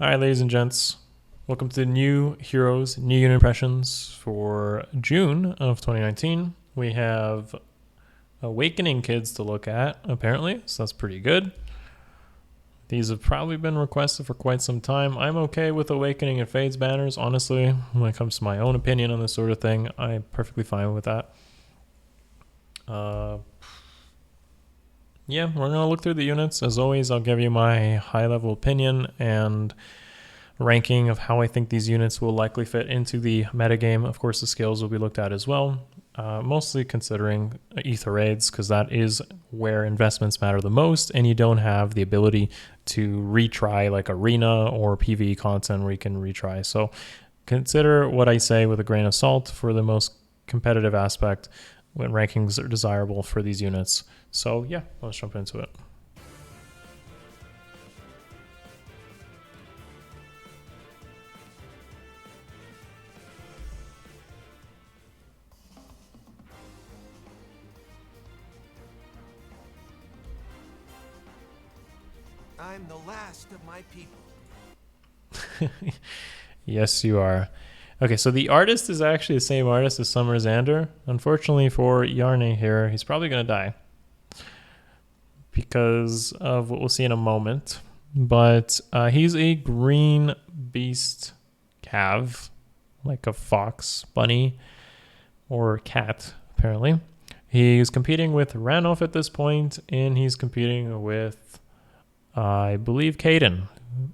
All right, ladies and gents, welcome to the new Heroes, new unit impressions for June of 2019. We have Awakening kids to look at, apparently, so that's pretty good. These have probably been requested for quite some time. I'm okay with Awakening and Fades banners, honestly. When it comes to my own opinion on this sort of thing, I'm perfectly fine with that. Yeah, we're going to look through the units. As always, I'll give you my high-level opinion and ranking of how I think these units will likely fit into the metagame. Of course, the skills will be looked at as well, mostly considering ether raids, because that is where investments matter the most, and you don't have the ability to retry like arena or PvE content where you can retry. So consider what I say with a grain of salt for the most competitive aspect when rankings are desirable for these units. So yeah, let's jump into it. I'm the last of my people. Yes, you are. Okay, so the artist is actually the same artist as Summer Xander. Unfortunately for Yarne here, he's probably going to die because of what we'll see in a moment. But he's a green beast cav, like a fox, bunny, or cat, apparently. He's competing with Ranulf at this point, and he's competing with, I believe, Caden.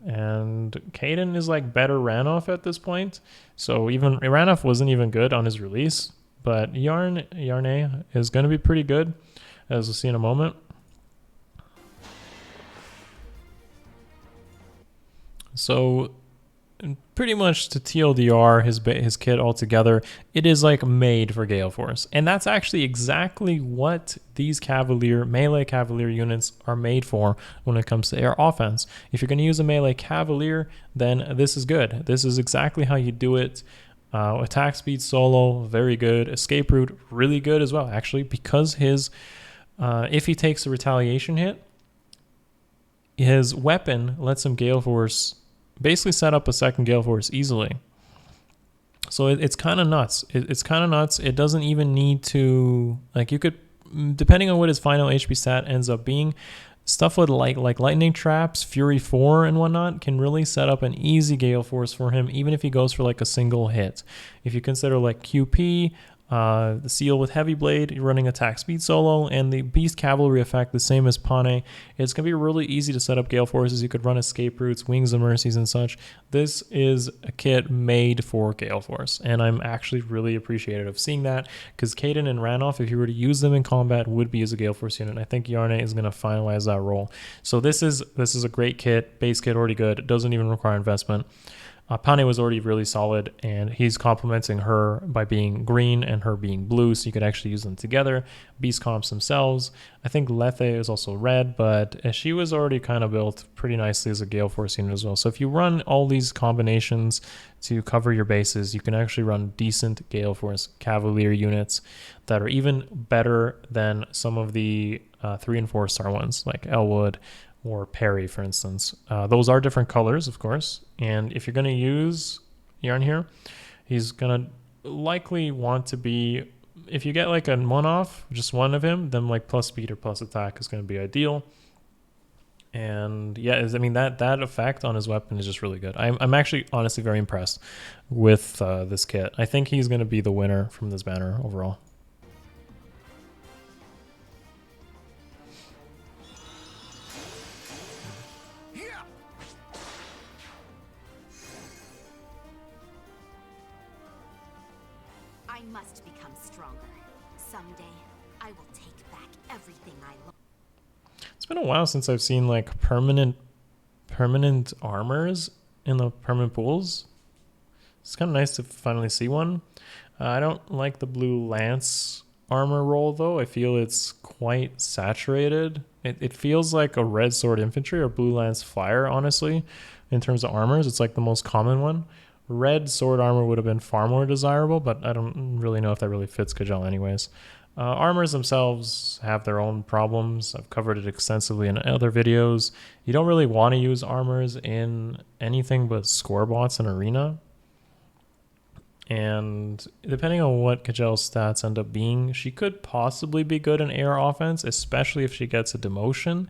And Caden is like better Ranulf at this point. So even Ranulf wasn't even good on his release, but Yarne is going to be pretty good, as we'll see in a moment. So pretty much to TLDR his kit altogether, it is like made for Gale Force. And that's actually exactly what these melee Cavalier units are made for when it comes to air offense. If you're going to use a melee Cavalier, then this is good. This is exactly how you do it. Attack speed solo, very good. Escape route, really good as well, actually, because his if he takes a retaliation hit, his weapon lets him Gale Force, basically set up a second Gale Force easily. So it's kind of nuts. It's kind of nuts. It doesn't even need to, like, you could, depending on what his final HP stat ends up being, stuff with like lightning traps, Fury 4 and whatnot can really set up an easy Gale Force for him, even if he goes for like a single hit. If you consider like QP, the seal with heavy blade, you're running attack speed solo, and the beast cavalry effect, the same as Pane. It's going to be really easy to set up Gale Forces. You could run escape routes, wings of mercies, and such. This is a kit made for Gale Force, and I'm actually really appreciative of seeing that, because Caden and Ranulf, if you were to use them in combat, would be as a Gale Force unit. I think Yarne is going to finalize that role. So this is a great kit. Base kit already good. It doesn't even require investment. Pane was already really solid, and he's complementing her by being green and her being blue, so you could actually use them together. Beast comps themselves. I think Lethe is also red, but she was already kind of built pretty nicely as a Gale Force unit as well. So if you run all these combinations to cover your bases, you can actually run decent Gale Force Cavalier units that are even better than some of the 3 and 4 star ones, like Elwood or Perry, for instance. Those are different colors, of course, and if you're going to use Yarne here, he's going to likely want to be, if you get like a one-off, just one of him, then like plus speed or plus attack is going to be ideal. And yeah, I mean, that effect on his weapon is just really good. I'm actually honestly very impressed with this kit. I think he's going to be the winner from this banner overall. I must become stronger. Someday, I will take back everything I lost. It's been a while since I've seen like permanent armors in the permanent pools. It's kind of nice to finally see one. I don't like the blue lance armor roll though. I feel it's quite saturated. It feels like a red sword infantry or blue lance fire, honestly, in terms of armors. It's like the most common one. Red sword armor would have been far more desirable, but I don't really know if that really fits Kjelle anyways. Armors themselves have their own problems. I've covered it extensively in other videos. You don't really want to use armors in anything but score bots and arena. And depending on what Kjelle's stats end up being, she could possibly be good in AR offense, especially if she gets a demotion.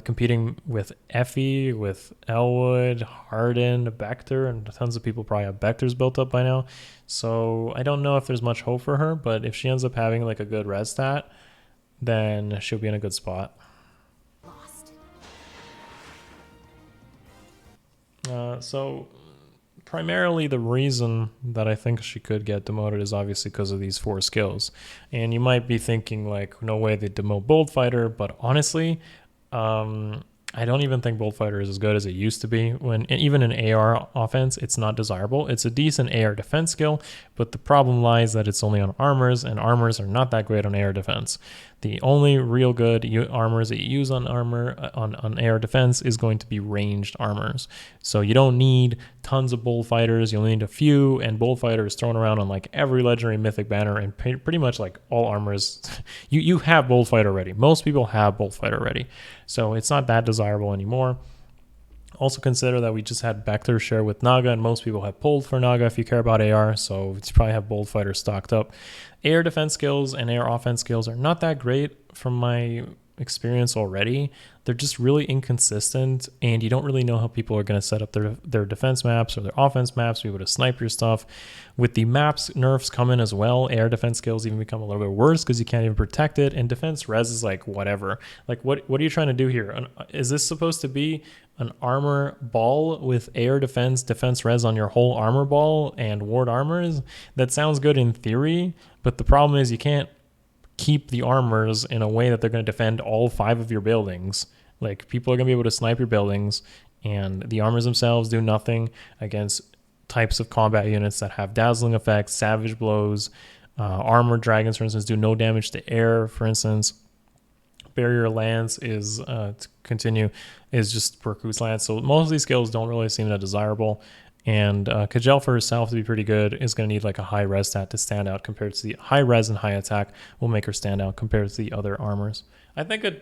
Competing with Effie, with Elwood, Harden, Vector, and tons of people probably have Vectors built up by now. So I don't know if there's much hope for her, but if she ends up having like a good res stat, then she'll be in a good spot. So primarily the reason that I think she could get demoted is obviously because of these 4 skills. And you might be thinking like, no way they demote Boldfighter, but honestly, I don't even think Boldfighter is as good as it used to be. Even in AR offense, it's not desirable. It's a decent AR defense skill, but the problem lies that it's only on armors, and armors are not that great on AR defense. The only real good armors that you use on on AR defense is going to be ranged armors. So you don't need tons of Bullfighters. You only need a few, and Bullfighter is thrown around on like every legendary mythic banner and pretty much like all armors. you have Bullfighter already. Most people have Bullfighter already. So it's not that desirable anymore. Also consider that we just had Vector share with Naga, and most people have pulled for Naga if you care about AR, so you probably have Boldfighter stocked up. AR defense skills and AR offense skills are not that great from my experience already. They're just really inconsistent, and you don't really know how people are going to set up their defense maps or their offense maps to be able to snipe your stuff. With the maps nerfs coming as well, AR defense skills even become a little bit worse because you can't even protect it, and defense res is like whatever. Like what are you trying to do here? Is this supposed to be an armor ball with AR defense res on your whole armor ball and ward armors? That sounds good in theory, but the problem is you can't keep the armors in a way that they're going to defend all 5 of your buildings. Like, people are going to be able to snipe your buildings, and the armors themselves do nothing against types of combat units that have dazzling effects, savage blows. Armored dragons, for instance, do no damage to air, for instance. Barrier lance is just Percuse lance. So most of these skills don't really seem that desirable. And Kjelle for herself to be pretty good is going to need like a high res stat to stand out compared to the high res and high attack will make her stand out compared to the other armors. I think a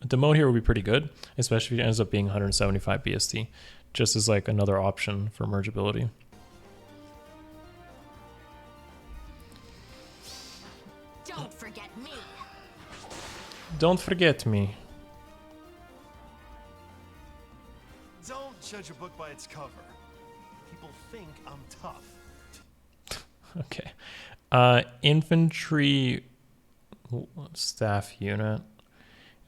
demote here would be pretty good, especially if it ends up being 175 BST, just as like another option for mergeability. Don't forget me. Don't forget me. Don't judge a book by its cover. People think I'm tough. Okay. Infantry staff unit.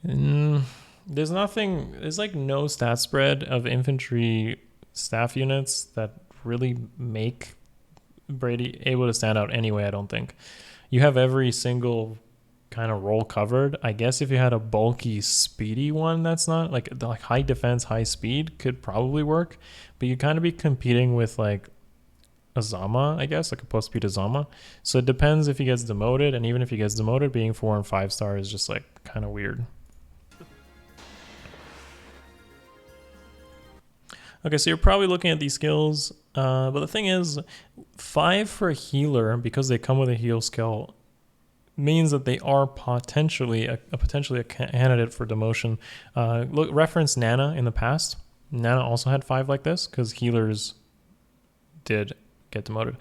There's like no stat spread of infantry staff units that really make Brady able to stand out anyway, I don't think. You have every single kind of role covered. I guess if you had a bulky, speedy one that's not like high defense, high speed could probably work, but you kind of be competing with like Azama, I guess, like a post speed Azama. So it depends if he gets demoted, and even if he gets demoted, being 4 and 5 star is just like kind of weird. Okay, so you're probably looking at these skills, but the thing is, 5 for a healer, because they come with a heal skill, means that they are potentially a candidate for demotion. Reference Nana in the past. Nana also had 5 like this, because healers did get demoted.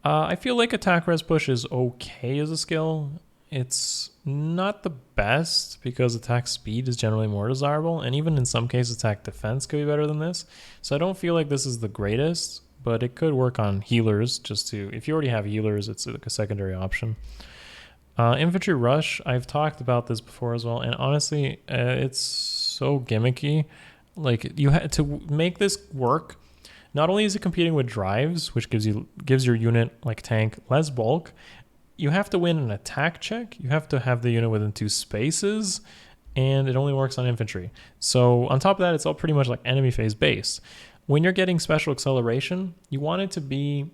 I feel like attack res push is okay as a skill. It's not the best because attack speed is generally more desirable, and even in some cases attack defense could be better than this. So I don't feel like this is the greatest, but it could work on healers if you already have healers, it's like a secondary option. Infantry rush, I've talked about this before as well, and honestly, it's so gimmicky. Like, you had to make this work. Not only is it competing with drives, which gives your unit like tank less bulk, you have to win an attack check. You have to have the unit within 2 spaces, and it only works on infantry. So on top of that, it's all pretty much like enemy phase based. When you're getting special acceleration, you want it to be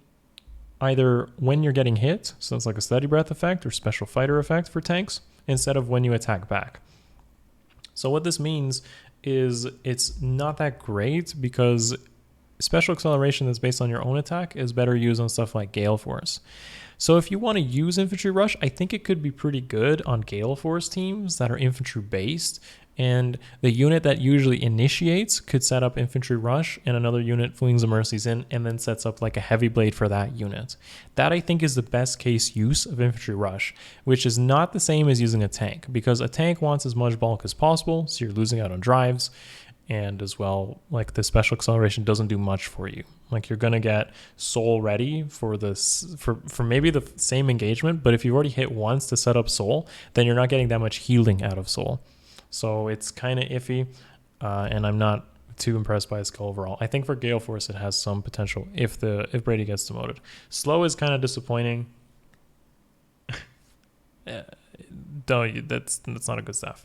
either when you're getting hit, so it's like a steady breath effect or special fighter effect for tanks, instead of when you attack back. So what this means is it's not that great because special acceleration that's based on your own attack is better used on stuff like Gale Force. So if you want to use Infantry Rush, I think it could be pretty good on Gale Force teams that are infantry based. And the unit that usually initiates could set up Infantry Rush, and another unit flings the Mercies in and then sets up like a Heavy Blade for that unit. That I think is the best case use of Infantry Rush, which is not the same as using a tank, because a tank wants as much bulk as possible, so you're losing out on drives. And as well, like the special acceleration doesn't do much for you. Like you're gonna get soul ready for this for maybe the same engagement, but if you've already hit once to set up soul, then you're not getting that much healing out of soul. So it's kind of iffy, and I'm not too impressed by its skill overall. I think for Gale Force it has some potential if Brady gets demoted. Slow is kind of disappointing. That's not a good stuff.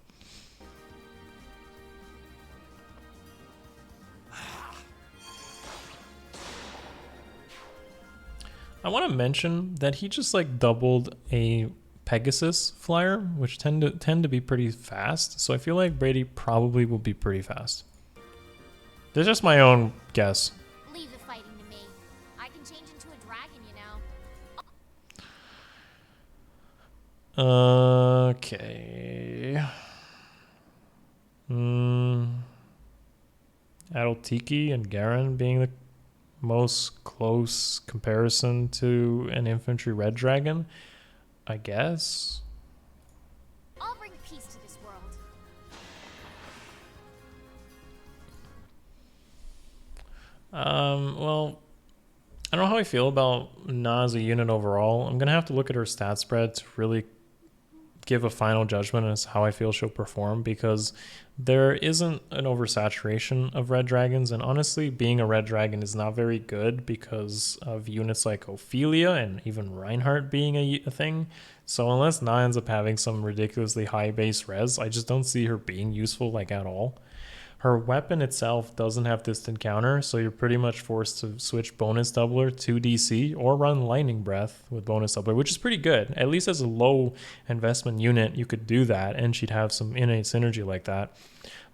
I want to mention that he just like doubled a Pegasus flyer, which tend to be pretty fast. So I feel like Brady probably will be pretty fast. That's just my own guess. Leave the fighting to me. I can change into a dragon, you know. Okay. Adultiki and Garen being the most close comparison to an infantry red dragon, I guess. I'll bring peace to this world. Well, I don't know how I feel about Na as a unit overall. I'm gonna have to look at her stat spread to really give a final judgment as how I feel she'll perform, because there isn't an oversaturation of red dragons, and honestly being a red dragon is not very good because of units like Ophelia and even Reinhardt being a thing. So unless Na ends up having some ridiculously high base res, I just don't see her being useful like at all. Her weapon itself doesn't have distant counter, so you're pretty much forced to switch bonus doubler to DC or run lightning breath with bonus doubler, which is pretty good. At least as a low investment unit, you could do that, and she'd have some innate synergy like that.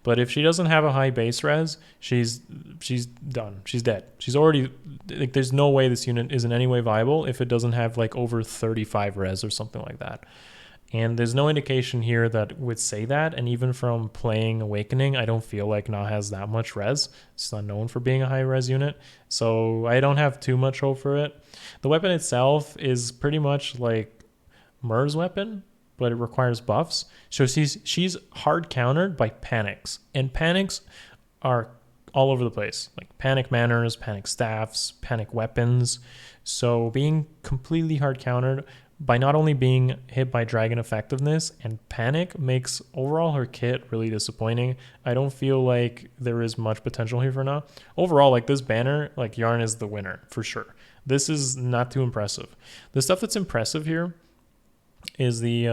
But if she doesn't have a high base res, she's done. She's dead. She's already, like, there's no way this unit is in any way viable if it doesn't have like over 35 res or something like that. And there's no indication here that would say that. And even from playing Awakening, I don't feel like Na has that much res. It's not known for being a high res unit. So I don't have too much hope for it. The weapon itself is pretty much like Mur's weapon, but it requires buffs. So she's hard countered by panics. And panics are all over the place. Like panic manners, panic staffs, panic weapons. So being completely hard countered by not only being hit by dragon effectiveness and panic makes overall her kit really disappointing. I don't feel like there is much potential here for now. Overall, like this banner, like Yarne is the winner for sure. This is not too impressive. The stuff that's impressive here is the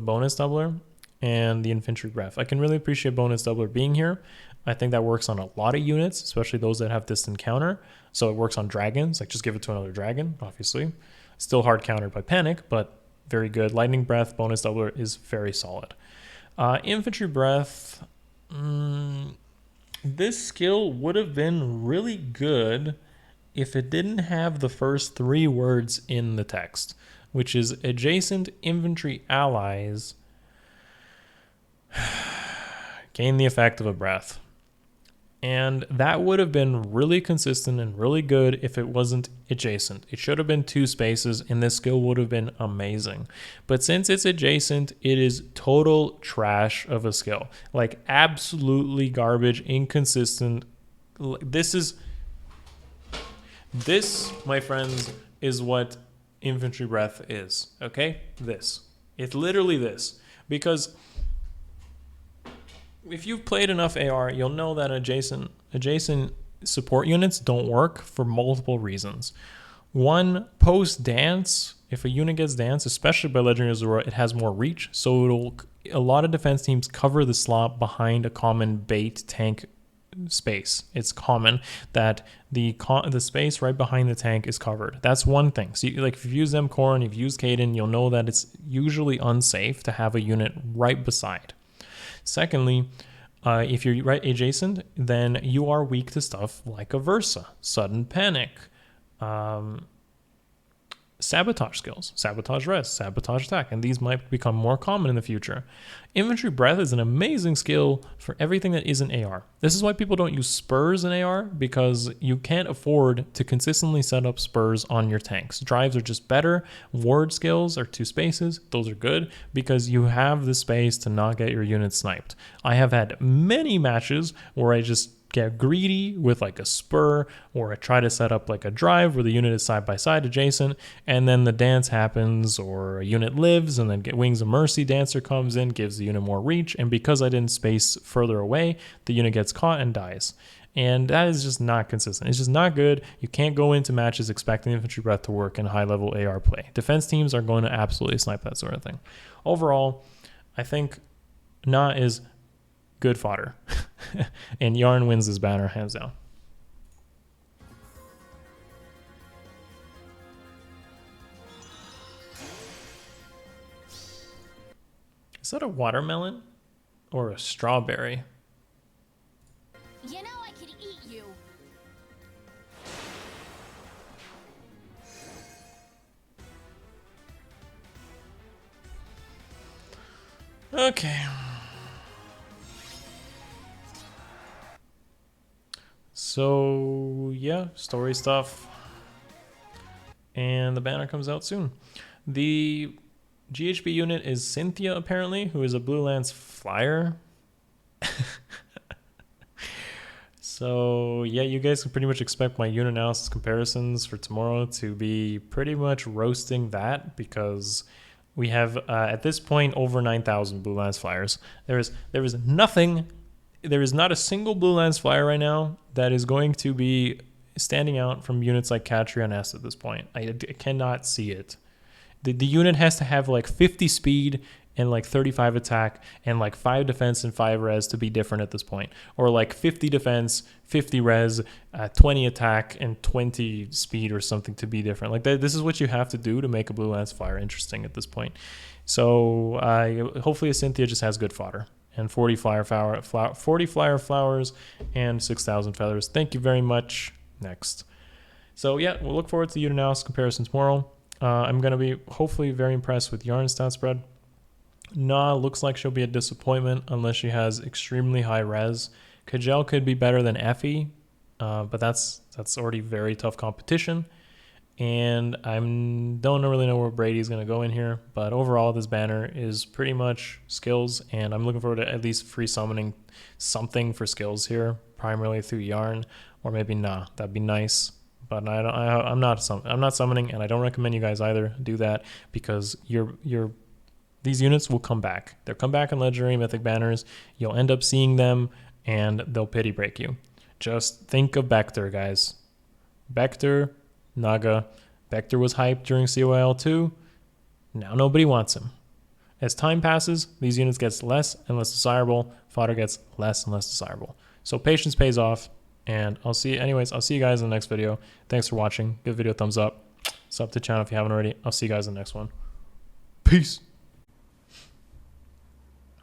bonus doubler and the infantry breath. I can really appreciate bonus doubler being here. I think that works on a lot of units, especially those that have distant counter. So it works on dragons, like just give it to another dragon, obviously. Still hard countered by panic, but very good. Lightning breath, bonus doubler is very solid. Infantry breath, this skill would have been really good if it didn't have the first 3 words in the text, which is adjacent infantry allies gain the effect of a breath. And that would have been really consistent and really good if it wasn't adjacent. It should have been 2 spaces and this skill would have been amazing. But since it's adjacent, it is total trash of a skill. Like absolutely garbage, inconsistent. This, my friends, is what infantry breath is. Okay? This. It's literally this. Because if you've played enough AR, you'll know that adjacent support units don't work for multiple reasons. One, post dance, if a unit gets dance, especially by Legendary Azura, it has more reach, so a lot of defense teams cover the slot behind a common bait tank space. It's common that the space right behind the tank is covered. That's one thing. So like if you've used M-Core and you've used Kaden, you'll know that it's usually unsafe to have a unit right beside. Secondly, If you're right adjacent, then you are weak to stuff like a Versa, Sudden Panic, sabotage skills, sabotage res, sabotage attack, and these might become more common in the future. Infantry breath is an amazing skill for everything that isn't AR. This is why people don't use spurs in AR, because you can't afford to consistently set up spurs on your tanks. Drives are just better. Ward skills are 2 spaces. Those are good because you have the space to not get your unit sniped. I have had many matches where I just get greedy with like a spur, or I try to set up like a drive where the unit is side by side adjacent, and then the dance happens or a unit lives, and then Wings of Mercy Dancer comes in, gives the unit more reach, and because I didn't space further away, the unit gets caught and dies. And that is just not consistent. It's just not good. You can't go into matches expecting infantry breath to work in high level AR play. Defense teams are going to absolutely snipe that sort of thing. Overall, I think Na is good fodder. And Yarne wins this banner hands down. Is that a watermelon or a strawberry? You know I could eat you. Okay. So yeah, story stuff, and the banner comes out soon. The GHB unit is Cynthia, apparently, who is a Blue Lance flyer. So yeah, you guys can pretty much expect my unit analysis comparisons for tomorrow to be pretty much roasting that, because we have at this point over 9,000 Blue Lance flyers. There is nothing. There is not a single Blue Lance flyer right now that is going to be standing out from units like Katria and S at this point. I cannot see it. The unit has to have like 50 speed and like 35 attack and like 5 defense and 5 res to be different at this point. Or like 50 defense, 50 res, 20 attack, and 20 speed or something to be different. Like this is what you have to do to make a Blue Lance flyer interesting at this point. So hopefully Cynthia just has good fodder. And 40 flyer flowers and 6,000 feathers. Thank you very much. Next. So yeah, we'll look forward to the unit analysis comparison tomorrow. I'm going to be hopefully very impressed with Yarne's stat spread. Na looks like she'll be a disappointment unless she has extremely high res. Kjelle could be better than Effie, but that's already very tough competition. And I don't really know where Brady's going to go in here, but overall this banner is pretty much skills, and I'm looking forward to at least free summoning something for skills here, primarily through Yarne, or maybe Na. That'd be nice. But I'm not summoning, and I don't recommend you guys either do that, because these units will come back. They'll come back in legendary mythic banners. You'll end up seeing them, and they'll pity break you. Just think of Bector, guys. Bector, Naga. Bector was hyped during COL 2. Now nobody wants him. As time passes, these units get less and less desirable. Fodder gets less and less desirable. So patience pays off. And I'll see you guys in the next video. Thanks for watching. Give the video a thumbs up. Sub to the channel if you haven't already. I'll see you guys in the next one. Peace.